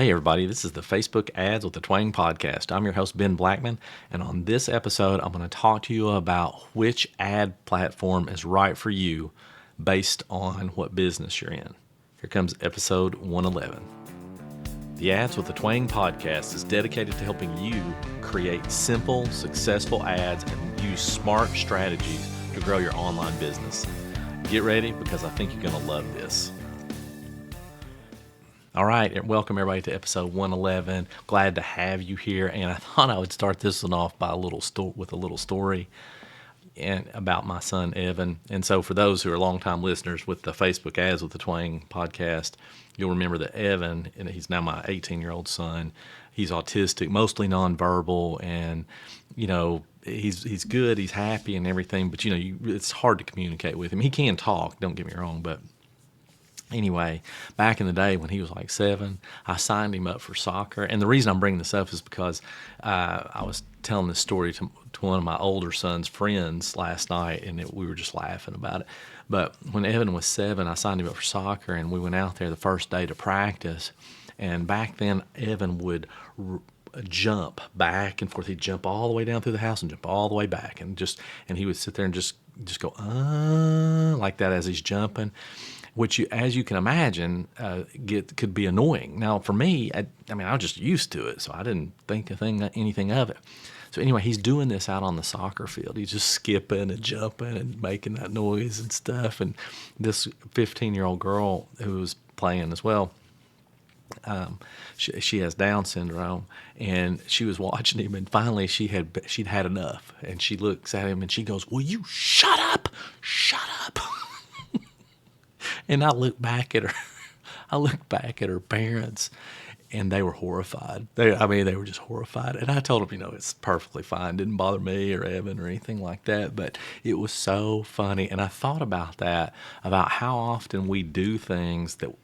Hey, everybody, this is the Facebook Ads with the Twang podcast. I'm your host, Ben Blackman, and on this episode, I'm going to talk to you about which ad platform is right for you based on what business you're in. Here comes episode 111. The Ads with the Twang podcast is dedicated to helping you create simple, successful ads and use smart strategies to grow your online business. Get ready because I think you're going to love this. All right, welcome everybody to episode 111. Glad to have you here, and I thought I would start this one off by a little story and about my son Evan. And so, for those who are longtime listeners with the Facebook Ads with the Twang podcast, you'll remember that Evan, and he's now my 18-year-old son. He's autistic, mostly nonverbal, and he's good, he's happy, and everything. But it's hard to communicate with him. He can talk, don't get me wrong, but anyway, back in the day when he was like 7, I signed him up for soccer. And the reason I'm bringing this up is because I was telling this story to one of my older son's friends last night, and we were just laughing about it. But when Evan was 7, I signed him up for soccer, and we wwent out there the first day to practice. And back then, Evan would jump back and forth. He'd jump all the way down through the house and jump all the way back, and he would sit there and just go like that as he's jumping, which, as you can imagine, could be annoying. Now, for me, I was just used to it, so I didn't think anything of it. So anyway, he's doing this out on the soccer field. He's just skipping and jumping and making that noise and stuff. And this 15-year-old girl who was playing as well, she has Down syndrome, and she was watching him, and finally she'd had enough, and she looks at him and she goes, "Will you shut up? Shut up!" And I looked back at her parents, and they were horrified. They were just horrified. And I told them, it's perfectly fine. Didn't bother me or Evan or anything like that. But it was so funny. And I thought about that, about how often we do things that,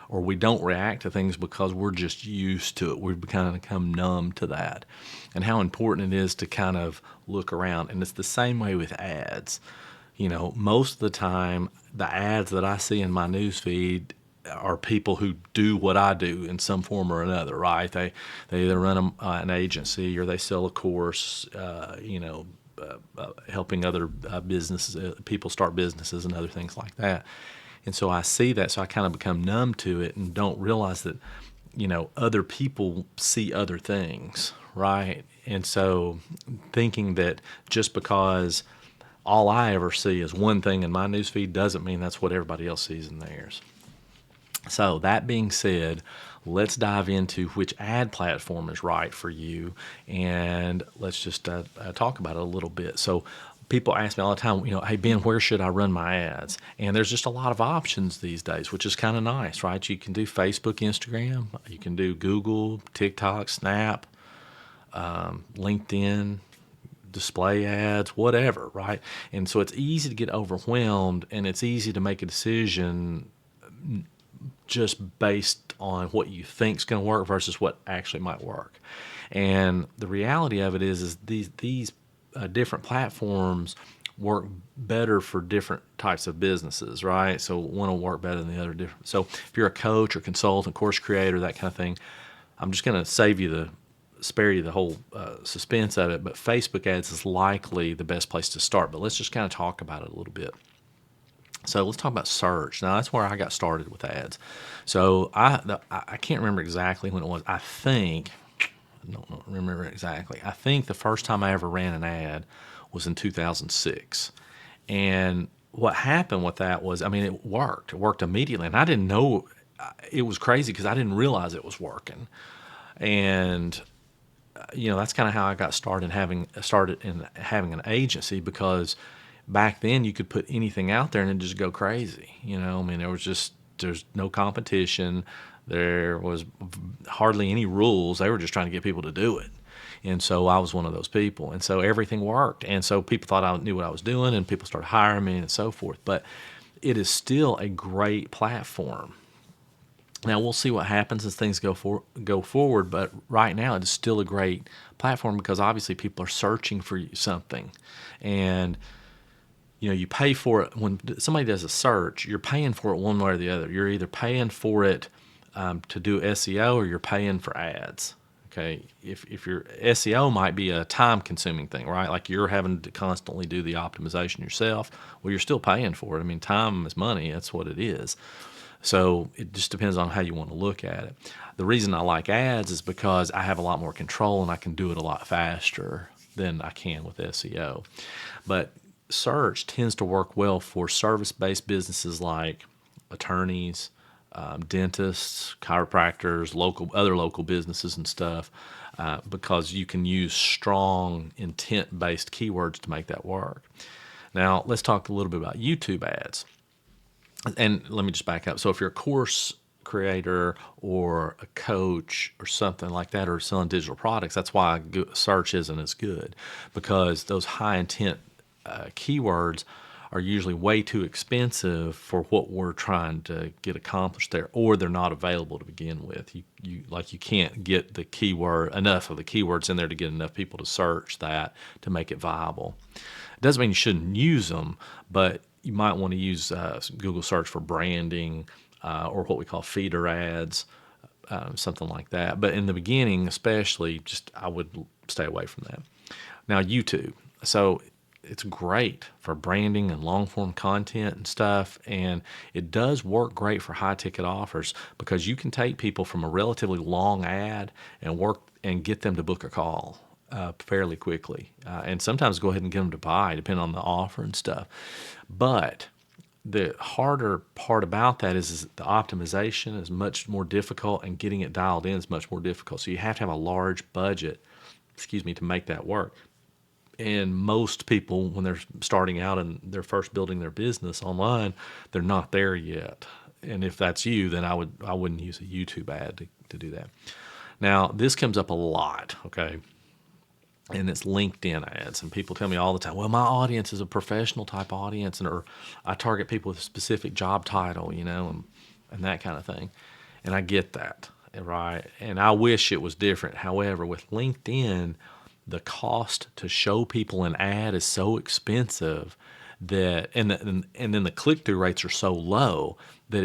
or we don't react to things because we're just used to it. We've kind of become numb to that. And how important it is to kind of look around. And it's the same way with ads. Most of the time, the ads that I see in my newsfeed are people who do what I do in some form or another, right? They either run an agency or they sell a course, helping other businesses, people start businesses and other things like that. And so I see that, so I kind of become numb to it and don't realize that, other people see other things, right? And so thinking that just because all I ever see is one thing in my newsfeed doesn't mean that's what everybody else sees in theirs. So that being said, let's dive into which ad platform is right for you, and let's just talk about it a little bit. So people ask me all the time, hey, Ben, where should I run my ads? And there's just a lot of options these days, which is kind of nice, right? You can do Facebook, Instagram, you can do Google, TikTok, Snap, LinkedIn, display ads, whatever, right? And so it's easy to get overwhelmed, and it's easy to make a decision just based on what you think is going to work versus what actually might work. And the reality of it is these different platforms work better for different types of businesses, right? So one will work better than the other. Different. So if you're a coach or consultant, course creator, that kind of thing, I'm just going to spare you the whole suspense of it, but Facebook ads is likely the best place to start. But let's just kind of talk about it a little bit. So let's talk about search. Now, that's where I got started with ads. So I can't remember exactly when it was. I don't remember exactly. I think the first time I ever ran an ad was in 2006. And what happened with that was, it worked. It worked immediately. And I didn't know. It was crazy because I didn't realize it was working. And that's kind of how I got started having an agency, because back then you could put anything out there and it'd just go crazy. There's no competition. There was hardly any rules. They were just trying to get people to do it. And so I was one of those people. And so everything worked. And so people thought I knew what I was doing, and people started hiring me and so forth. But it is still a great platform. Now, we'll see what happens as things go forward, but right now it is still a great platform because obviously people are searching for something. And, you pay for it. When somebody does a search, you're paying for it one way or the other. You're either paying for it to do SEO, or you're paying for ads. Okay, if your SEO might be a time-consuming thing, right? Like you're having to constantly do the optimization yourself. Well, you're still paying for it. I mean, time is money. That's what it is. So it just depends on how you want to look at it. The reason I like ads is because I have a lot more control and I can do it a lot faster than I can with SEO. But search tends to work well for service-based businesses like attorneys, dentists, chiropractors, other local businesses and stuff, because you can use strong intent-based keywords to make that work. Now, let's talk a little bit about YouTube ads. And let me just back up. So if you're a course creator or a coach or something like that, or selling digital products, that's why search isn't as good, because those high intent keywords are usually way too expensive for what we're trying to get accomplished there, or they're not available to begin with. You can't get enough of the keywords in there to get enough people to search that to make it viable. It doesn't mean you shouldn't use them, but you might want to use Google search for branding, or what we call feeder ads, something like that. But in the beginning, especially, I would stay away from that. Now, YouTube. So it's great for branding and long form content and stuff, and it does work great for high ticket offers, because you can take people from a relatively long ad and get them to book a call fairly quickly, and sometimes go ahead and get them to buy, depending on the offer and stuff. But the harder part about that is the optimization is much more difficult, and getting it dialed in is much more difficult. So you have to have a large budget, to make that work. And most people, when they're starting out and they're first building their business online, they're not there yet. And if that's you, then I wouldn't use a YouTube ad to do that. Now, this comes up a lot, okay? And it's LinkedIn ads. And people tell me all the time, well, my audience is a professional type audience, or I target people with a specific job title, and that kind of thing. And I get that, right? And I wish it was different. However, with LinkedIn, the cost to show people an ad is so expensive that, and then the click-through rates are so low that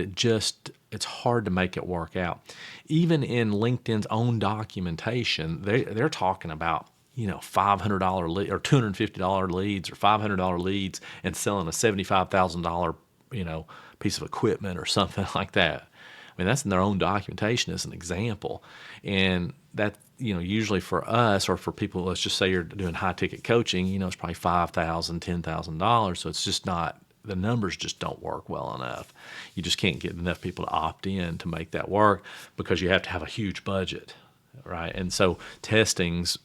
it's hard to make it work out. Even in LinkedIn's own documentation, they're talking about $500 lead or $250 leads or $500 leads, and selling a $75,000 piece of equipment or something like that. I mean, that's in their own documentation as an example. And that, usually for us, or for people, let's just say you're doing high ticket coaching, it's probably $5,000, $10,000. So it's just not, the numbers just don't work well enough. You just can't get enough people to opt in to make that work, because you have to have a huge budget, right? And so testing's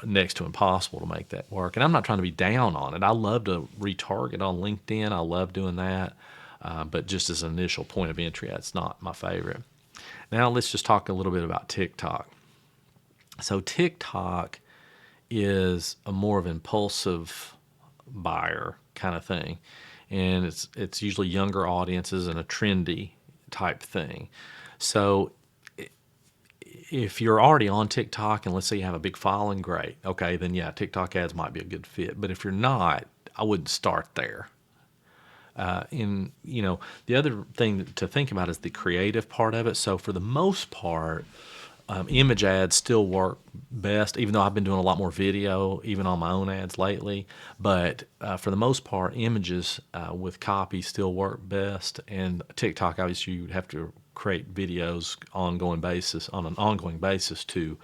next to impossible to make that work. And I'm not trying to be down on it. I love to retarget on LinkedIn. I love doing that. But just as an initial point of entry, that's not my favorite. Now let's just talk a little bit about TikTok. So TikTok is a more of an impulsive buyer kind of thing. And it's usually younger audiences and a trendy type thing. So if you're already on TikTok, and let's say you have a big following, great. Okay, then yeah, TikTok ads might be a good fit. But if you're not, I wouldn't start there. The other thing to think about is the creative part of it. So for the most part, image ads still work best, even though I've been doing a lot more video, even on my own ads lately. But for the most part, images with copy still work best. And TikTok, obviously, you would have to create videos on an ongoing basis to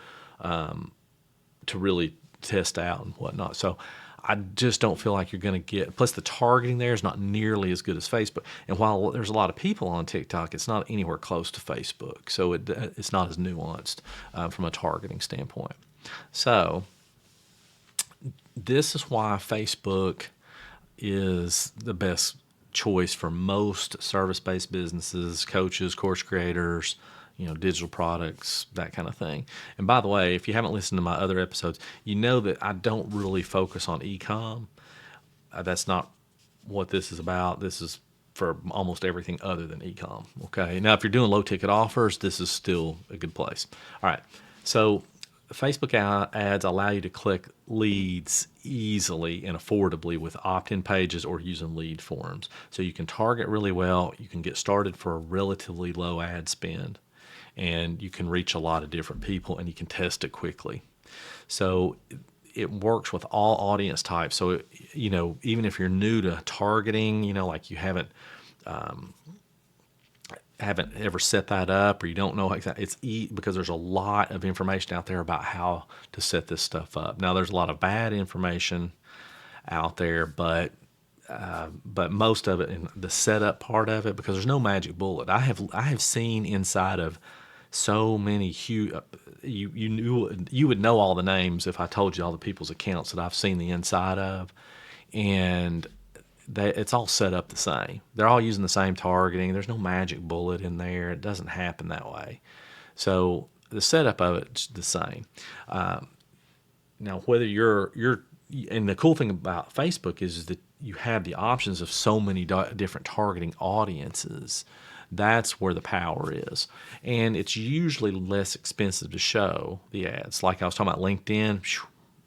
really test out and whatnot. So I just don't feel like you're going to get, plus the targeting there is not nearly as good as Facebook. And while there's a lot of people on TikTok, it's not anywhere close to Facebook. So it's not as nuanced from a targeting standpoint. So this is why Facebook is the best choice for most service-based businesses, coaches, course creators, digital products, that kind of thing. And by the way, if you haven't listened to my other episodes, you know that I don't really focus on e-com. That's not what this is about. This is for almost everything other than e-com. Okay. Now, if you're doing low ticket offers, this is still a good place. All right. So Facebook ads allow you to click leads easily and affordably with opt-in pages or using lead forms. So you can target really well. You can get started for a relatively low ad spend. and you can reach a lot of different people, and you can test it quickly. So it works with all audience types. So, even if you're new to targeting, like you haven't ever set that up, or you don't know exactly, because there's a lot of information out there about how to set this stuff up. Now, there's a lot of bad information out there, but most of it in the setup part of it, because there's no magic bullet. I have seen inside of so many huge. You would know all the names if I told you all the people's accounts that I've seen the inside of, and it's all set up the same. They're all using the same targeting. There's no magic bullet in there. It doesn't happen that way. So the setup of it's the same. Now, whether and the cool thing about Facebook is that you have the options of so many different targeting audiences. That's where the power is. And it's usually less expensive to show the ads. Like I was talking about LinkedIn,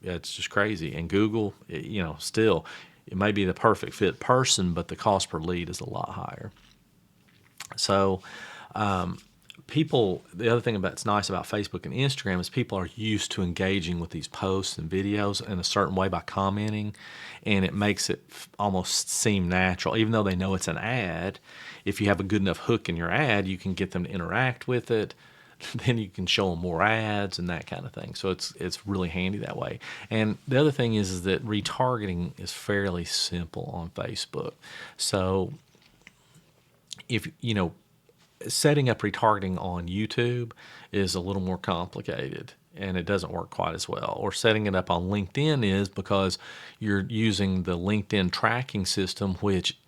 it's just crazy. And Google, still, it may be the perfect fit person, but the cost per lead is a lot higher. So, the other thing that's nice about Facebook and Instagram is people are used to engaging with these posts and videos in a certain way by commenting, and it makes it almost seem natural. Even though they know it's an ad, if you have a good enough hook in your ad, you can get them to interact with it. Then you can show them more ads and that kind of thing. So it's really handy that way. And the other thing is that retargeting is fairly simple on Facebook. So if setting up retargeting on YouTube is a little more complicated, and it doesn't work quite as well. Or setting it up on LinkedIn is, because you're using the LinkedIn tracking system, which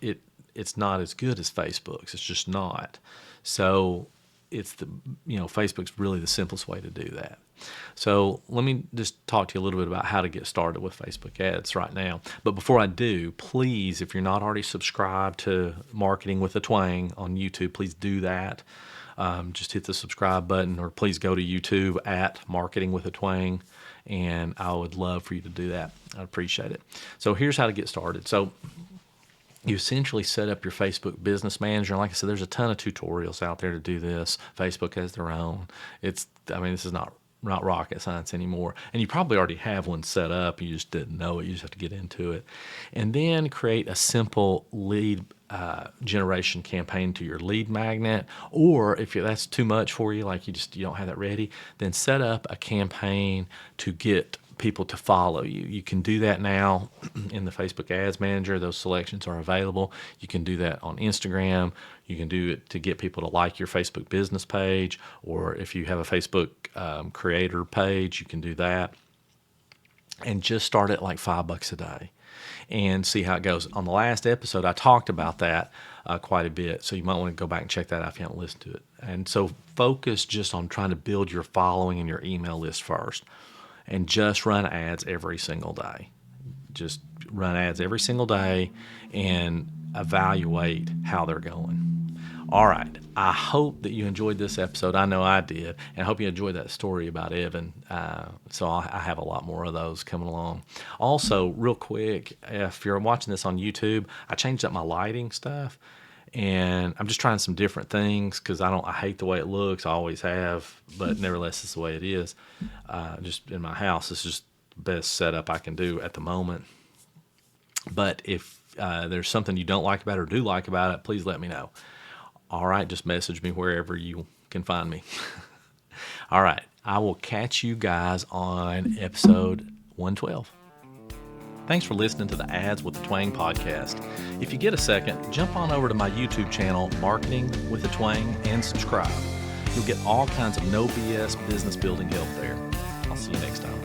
it's not as good as Facebook's. It's just not. So Facebook's really the simplest way to do that. So let me just talk to you a little bit about how to get started with Facebook ads right now. But before I do, please, if you're not already subscribed to Marketing with a Twang on YouTube, please do that. Just hit the subscribe button, or please go to YouTube at Marketing with a Twang, and I would love for you to do that. I'd appreciate it. So here's how to get started. So you essentially set up your Facebook Business Manager. And like I said, there's a ton of tutorials out there to do this. Facebook has their own. This is not rocket science anymore. And you probably already have one set up. You just didn't know it. You just have to get into it. And then create a simple lead generation campaign to your lead magnet. Or if that's too much for you, like you don't have that ready, then set up a campaign to get people to follow you. You can do that now in the Facebook Ads Manager. Those selections are available. You can do that on Instagram. You can do it to get people to like your Facebook business page, or if you have a Facebook creator page, you can do that. And just start at like $5 a day and see how it goes. On the last episode, I talked about that quite a bit, so you might want to go back and check that out if you haven't listened to it. And so focus just on trying to build your following and your email list first. And just run ads every single day. Just run ads every single day and evaluate how they're going. All right. I hope that you enjoyed this episode. I know I did. And I hope you enjoyed that story about Evan. So I have a lot more of those coming along. Also, real quick, if you're watching this on YouTube, I changed up my lighting stuff. And I'm just trying some different things because I hate the way it looks. I always have, but nevertheless, it's the way it is. Just in my house, it's just the best setup I can do at the moment. But if there's something you don't like about it or do like about it, please let me know. All right, just message me wherever you can find me. All right, I will catch you guys on episode 112. Thanks for listening to the Ads with the Twang podcast. If you get a second, jump on over to my YouTube channel, Marketing with a Twang, and subscribe. You'll get all kinds of no BS business building help there. I'll see you next time.